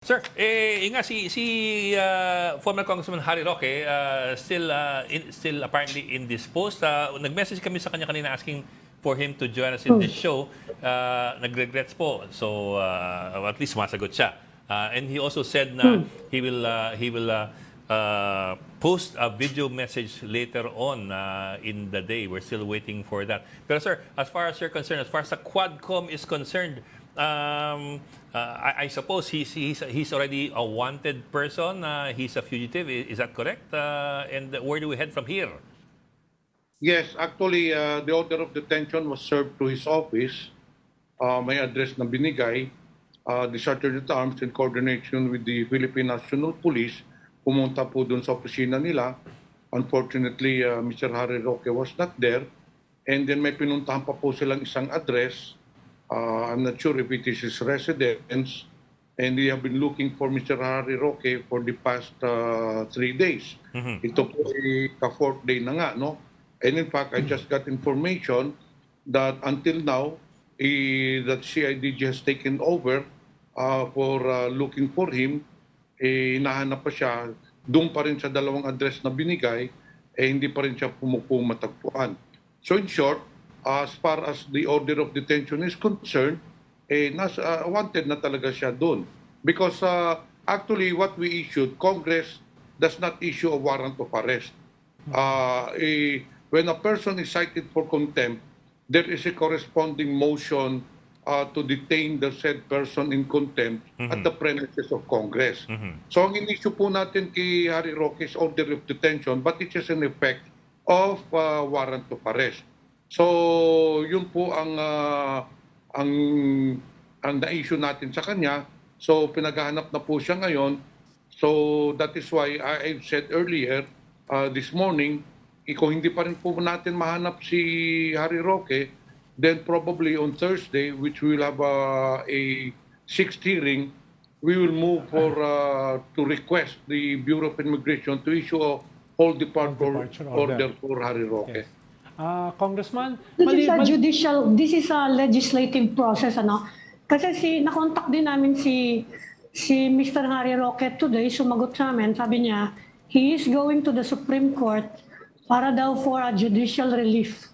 Sir, nga former Congressman Harry Roque still apparently indisposed. Nag-message kami sa kanya kanina asking for him to join us in this show. Nag-regrets po. So at least sumasagot siya. And he also said na he will post a video message later on in the day. We're still waiting for that. Pero sir, as far as you're concerned, as far as the Quadcom is concerned, I suppose he's already a wanted person. He's a fugitive. Is that correct? And where do we head from here? Yes, actually, the order of detention was served to his office. May address na binigay. The Sergeant at Arms in coordination with the Philippine National Police pumunta po dun sa opisina nila. Unfortunately, Mr. Harry Roque was not there. And then may pinuntahan pa po silang isang address. I'm not sure if it is his residence, and they have been looking for Mr. Harry Roque for the past 3 days. Ito po ay ka-4th day na nga, no? And in fact, I just got information that until now, that CIDG has taken over for looking for him. Hinahanap pa siya, doon pa rin sa dalawang address na binigay, hindi pa rin siya matagpuan. So in short, as far as the order of detention is concerned, wanted na talaga siya doon. Because actually what we issued, Congress does not issue a warrant of arrest. When a person is cited for contempt, there is a corresponding motion to detain the said person in contempt at the premises of Congress. So ang in-issue po natin kay Harry Roque is order of detention, but it is an effect of warrant of arrest. So, yun po ang na-issue natin sa kanya. So, pinaghahanap na po siya ngayon. So, that is why I said earlier, this morning, kung hindi pa rin po natin mahanap si Harry Roque, then probably on Thursday, which we will have a 6th hearing, we will move for to request the Bureau of Immigration to issue a whole departure order for Harry Roque. Yes. Congressman, this is a legislative process, ano? Kasi na-contact din namin si Mr. Harry Roque today, sumagot sa amin, sabi niya, he is going to the Supreme Court para daw for a judicial relief.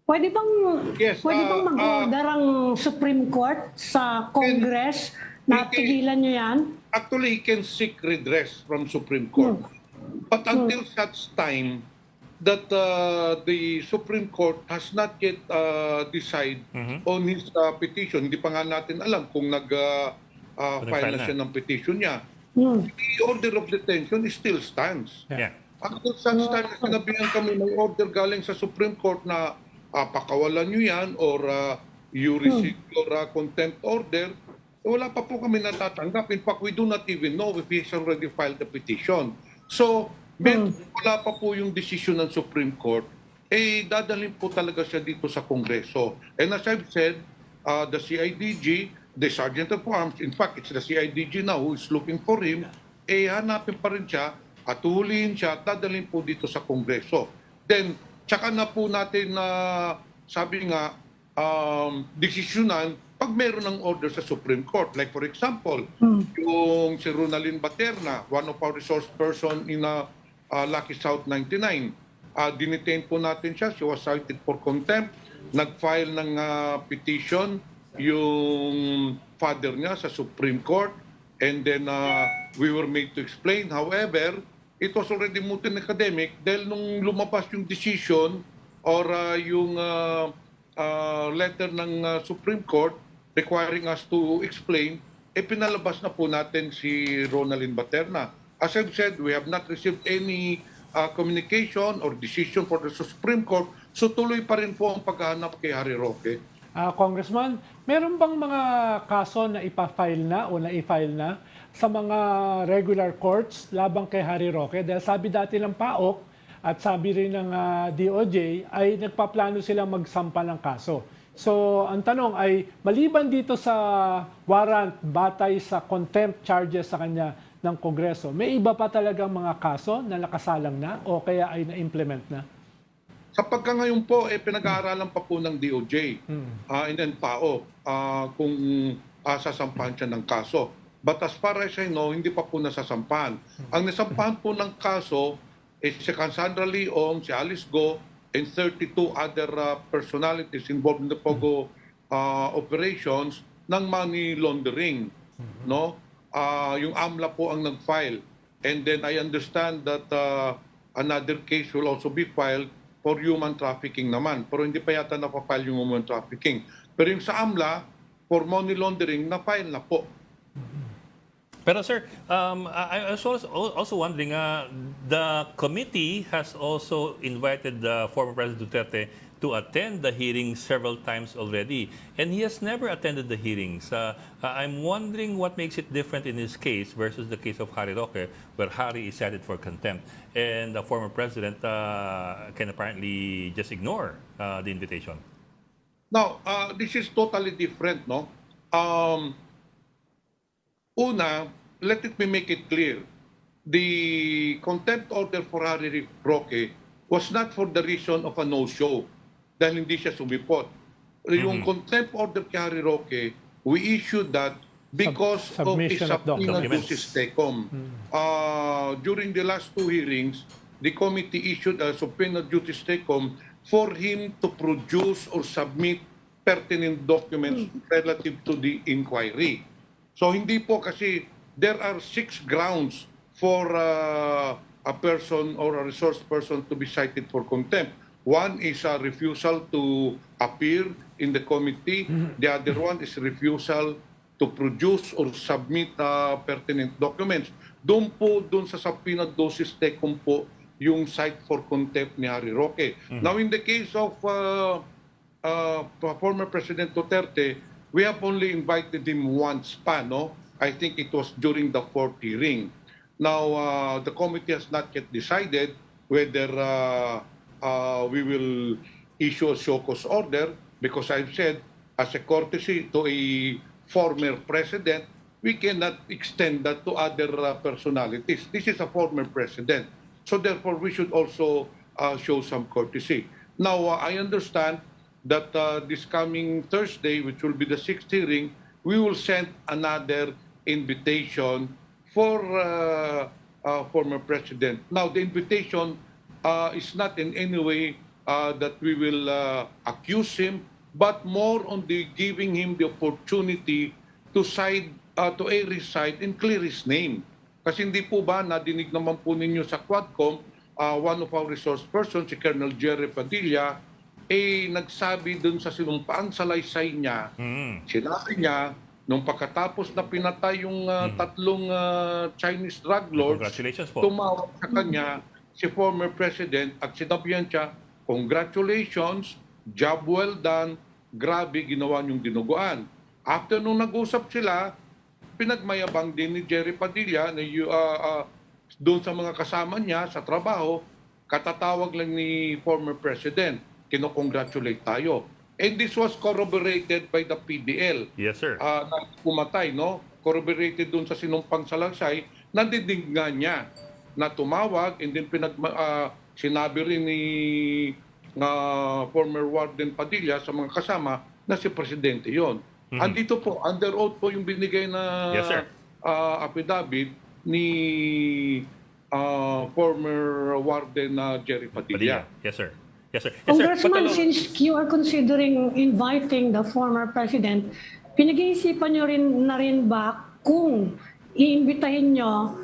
Pwede bang mag-order ang Supreme Court sa Congress na pigilan niyo yan? Actually, he can seek redress from Supreme Court. But until such time that the Supreme Court has not yet decided on his petition. Hindi pa nga natin alam kung nag-file na siya ng petition niya. The order of detention still stands. Yeah. Until such time, sinabihan kami ng order galing sa Supreme Court na pakawalan nyo yan or you receive your contempt order, wala pa po kami natatanggap. In fact, we do not even know if he has already filed the petition. So, wala pa po yung decision ng Supreme Court, dadalhin po talaga siya dito sa Kongreso. And as I've said, the CIDG, the Sergeant of Arms, in fact, it's the CIDG now who is looking for him, hanapin pa rin siya at hulihin siya at dadalhin po dito sa Kongreso. Then, tsaka na po natin sabi nga, desisyonan pag meron ng order sa Supreme Court. Like for example, yung si Ronaldin Baterna, one of our resource person in Lucky South 99. Dinetain po natin siya. She was cited for contempt. Nag-file ng petition yung father niya sa Supreme Court. And then we were made to explain. However, it was already moot and academic dahil nung lumabas yung decision or yung letter ng Supreme Court requiring us to explain, pinalabas na po natin si Ronaldin Baterna. As I've said, we have not received any communication or decision for the Supreme Court, so tuloy pa rin po ang paghahanap kay Harry Roque. Congressman, meron bang mga kaso na ipa-file na o na-i-file na sa mga regular courts labang kay Harry Roque? Dahil sabi dati ng PAOK at sabi rin ng DOJ ay nagpaplano silang magsampa ng kaso. So, ang tanong ay, maliban dito sa warrant batay sa contempt charges sa kanya ng Kongreso, may iba pa talagang mga kaso na nakasalang na o kaya ay na-implement na? Sa pagka-ngayon po, pinag-aaralan pa po ng DOJ and then PAO kung sasampahan siya ng kaso. But as far as I know, hindi pa po nasasampahan. Ang nasampahan po ng kaso is si Cassandra Leong, si Alice Go, and 32 other personalities involved in the POGO operations ng money laundering. No? Yung AMLA po ang nag-file. And then I understand that another case will also be filed for human trafficking naman. Pero hindi pa yata napapile yung human trafficking. Pero yung sa AMLA, for money laundering, na-file na po. Pero sir, I was also wondering, the committee has also invited the former President Duterte to attend the hearings several times already, and he has never attended the hearings. I'm wondering what makes it different in his case versus the case of Harry Roque, where Harry is cited for contempt, and the former president can apparently just ignore the invitation. Now, this is totally different, no? Una, let me make it clear. The contempt order for Harry Roque was not for the reason of a no-show dahil hindi siya sumipot. Yung contempt order kay Harry Roque, we issued that because of his Submission of subpoena documents. ducis tecum. During the last two hearings, the committee issued a subpoena ducis tecum for him to produce or submit pertinent documents relative to the inquiry. So hindi po kasi there are 6 grounds for a person or a resource person to be cited for contempt. One is a refusal to appear in the committee. The other one is refusal to produce or submit pertinent documents. Doon sa subpoena dosis tecum po yung cite for contempt ni Harry Roque. Now in the case of former President Duterte, we have only invited him once pa, no? I think it was during the 4th hearing. Now, the committee has not yet decided whether we will issue a show cause order because I've said, as a courtesy to a former president, we cannot extend that to other personalities. This is a former president. So therefore, we should also show some courtesy. Now, I understand that this coming Thursday, which will be the 6th hearing, we will send another invitation for former president. Now, the invitation is not in any way that we will accuse him, but more on the giving him the opportunity to air his side and clear his name. Kasi hindi po ba, nadinig naman po ninyo sa Quadcom, one of our resource persons, si Colonel Jerry Padilla, nagsabi dun sa sinumpaan salaysay niya, sinabi niya, nung pagkatapos na pinatay yung tatlong Chinese drug lords, Congratulations po. tumawag sa kanya si former president at sinabihan siya, congratulations, job well done, grabe ginawa niyong dinuguan. After nung nag-usap sila, pinagmayabang din ni Jerry Padilla na doon sa mga kasama niya sa trabaho, katatawag lang ni former president, kino-congratulate tayo. And this was corroborated by the PDL. Yes, sir. Na pumatay, no? Corroborated doon sa sinumpang salaysay, nandinig nga niya na tumawag and then sinabi rin ni former Warden Padilla sa mga kasama na si Presidente yon. Andito po, under oath po yung binigay na Yes, sir. affidavit ni former Warden Jerry Padilla. Yes, sir. Yes, sir. Yes, sir. Congressman, Patalo- since you are considering inviting the former president, pinag-iisipan nyo na rin ba kung iimbitahin nyo,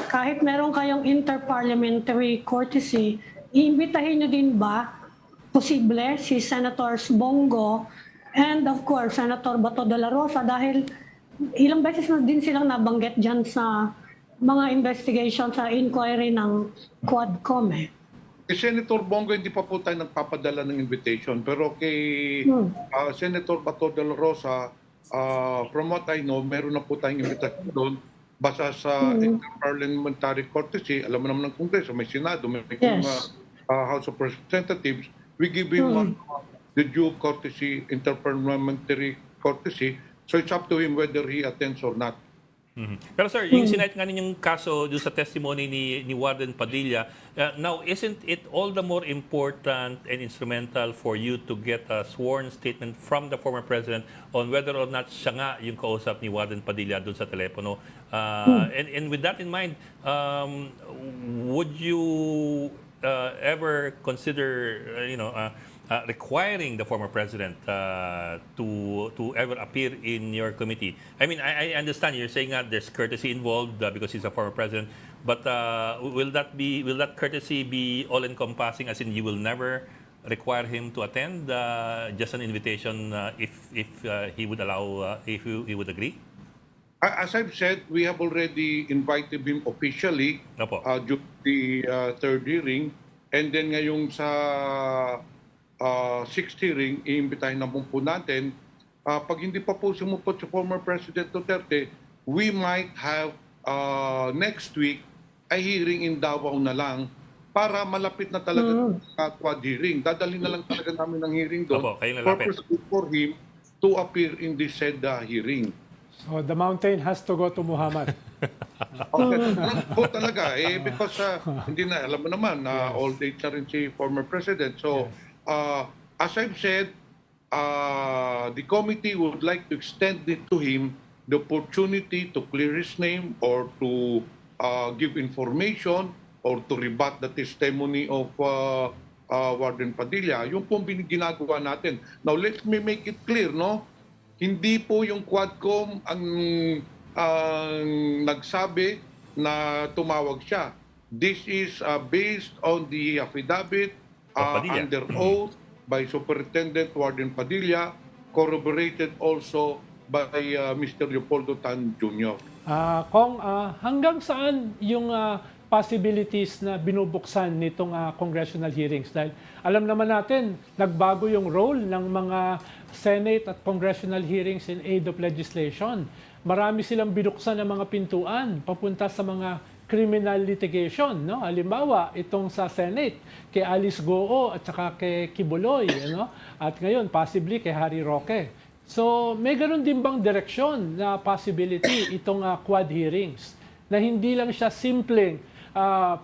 kahit meron kayong interparliamentary courtesy, iimbitahin nyo din ba posible si Senators Bongo and of course Senator Bato de la Rosa dahil ilang beses na din silang nabanggit dyan sa mga investigation sa inquiry ng Quadcom Senator Bongo, hindi pa po tayo nagpapadala ng invitation. Pero kay Senator Bato de la Rosa, from what I know, meron na po tayong invitation doon. Basta sa interparliamentary courtesy, alam mo naman ng Kongreso, may Senado, may Yes. House of Representatives, we give him the due courtesy, interparliamentary courtesy. So it's up to him whether he attends or not. Pero sir, yung sinight nga ninyong kaso doon sa testimony ni Warden Padilla, now isn't it all the more important and instrumental for you to get a sworn statement from the former president on whether or not siya nga yung kausap ni Warden Padilla doon sa telepono? And with that in mind, would you ever consider, requiring the former president to ever appear in your committee? I mean, I understand you're saying that there's courtesy involved because he's a former president, but will that courtesy be all-encompassing, as in you will never require him to attend, just an invitation if he would allow, if he would agree? As I've said, we have already invited him officially during the third hearing, and then ngayong sa sixth hearing, iimbitahin na po natin. Pag hindi pa po sumupot si former President Duterte, we might have next week a hearing in Davao na lang para malapit na talaga quad hearing. Dadalhin na lang talaga namin ng hearing doon for him to appear in this said hearing. So the mountain has to go to Muhammad. Po talaga because hindi na alam mo naman na old age na rin si former president. So as I've said, the committee would like to extend it to him the opportunity to clear his name or to give information or to rebut the testimony of Warden Padilla. Yung pong ginagawa natin. Now let me make it clear, no? Hindi po yung Quadcom ang nagsabi na tumawag siya. This is based on the affidavit under oath by Superintendent Warden Padilla, corroborated also by Mr. Leopoldo Tan Jr. Kung hanggang saan yung possibilities na binubuksan nitong congressional hearings? Dahil alam naman natin, nagbago yung role ng mga Senate at congressional hearings in aid of legislation. Marami silang binuksan ng mga pintuan papunta sa mga criminal litigation, no? Halimbawa, itong sa Senate, kay Alice Goo at saka kay Kibuloy, no? At ngayon, possibly kay Harry Roque. So, may ganun din bang direksyon na possibility itong quad hearings na hindi lang siya simpleng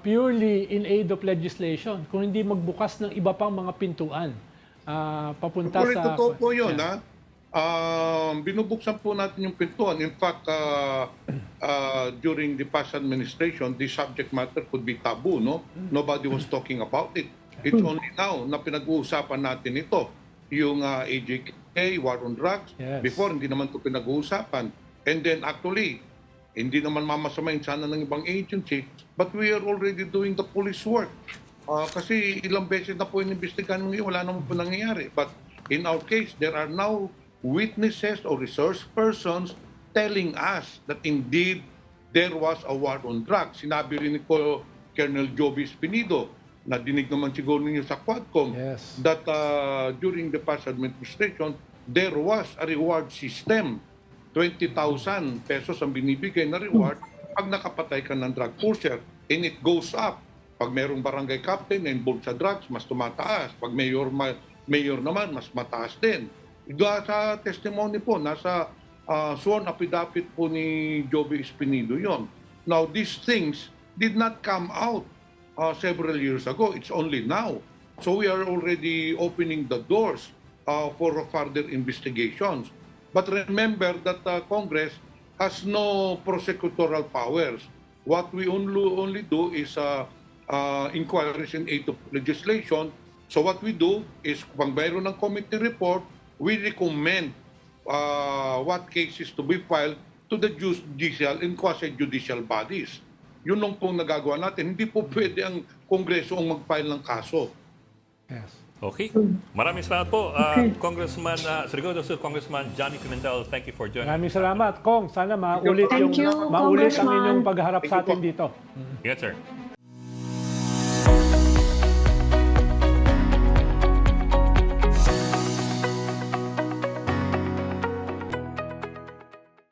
purely in aid of legislation, kung hindi magbukas ng iba pang mga pintuan papunta sa... Totoo po yun, binubuksan po natin yung pintuan. In fact, during the past administration, the subject matter could be taboo, no? Nobody was talking about it. It's only now na pinag-uusapan natin ito. Yung AJK, war on drugs. Yes. Before, hindi naman ito pinag-uusapan. And then actually, hindi naman mamasamain sana ng ibang agency, but we are already doing the police work. Kasi ilang beses na po inimbestigahan ngayon, wala naman po nangyayari. But in our case, there are now witnesses or resource persons telling us that indeed there was a war on drugs. Sinabi rin ni Colonel Joby Espinido, na dinig naman siguro ninyo sa Quadcom, that during the past administration, there was a reward system. 20,000 pesos ang binibigay na reward pag nakapatay ka ng drug pusher. And it goes up. Pag mayroong barangay captain na involved sa drugs, mas tumataas. Pag mayor naman, mas mataas din. Sa testimony po, nasa sworn affidavit po ni Joby Espinido yon. Now, these things did not come out several years ago. It's only now. So we are already opening the doors for further investigations. But remember that Congress has no prosecutorial powers. What we only do is inquiries in aid of legislation. So what we do is, pag mayroon ng committee report, we recommend what cases to be filed to the judicial and quasi-judicial bodies. Yun lang pong nagagawa natin. Hindi po pwede ang Kongreso ang mag-file ng kaso. Yes. Okay. Maraming salamat po, Congressman Surigao del Sur, Congressman Johnny Pimentel. Thank you for joining. Maraming salamat, Kong. Sana maulit Thank you, ang inyong Congressman. pagharap sa atin dito. Yes, sir.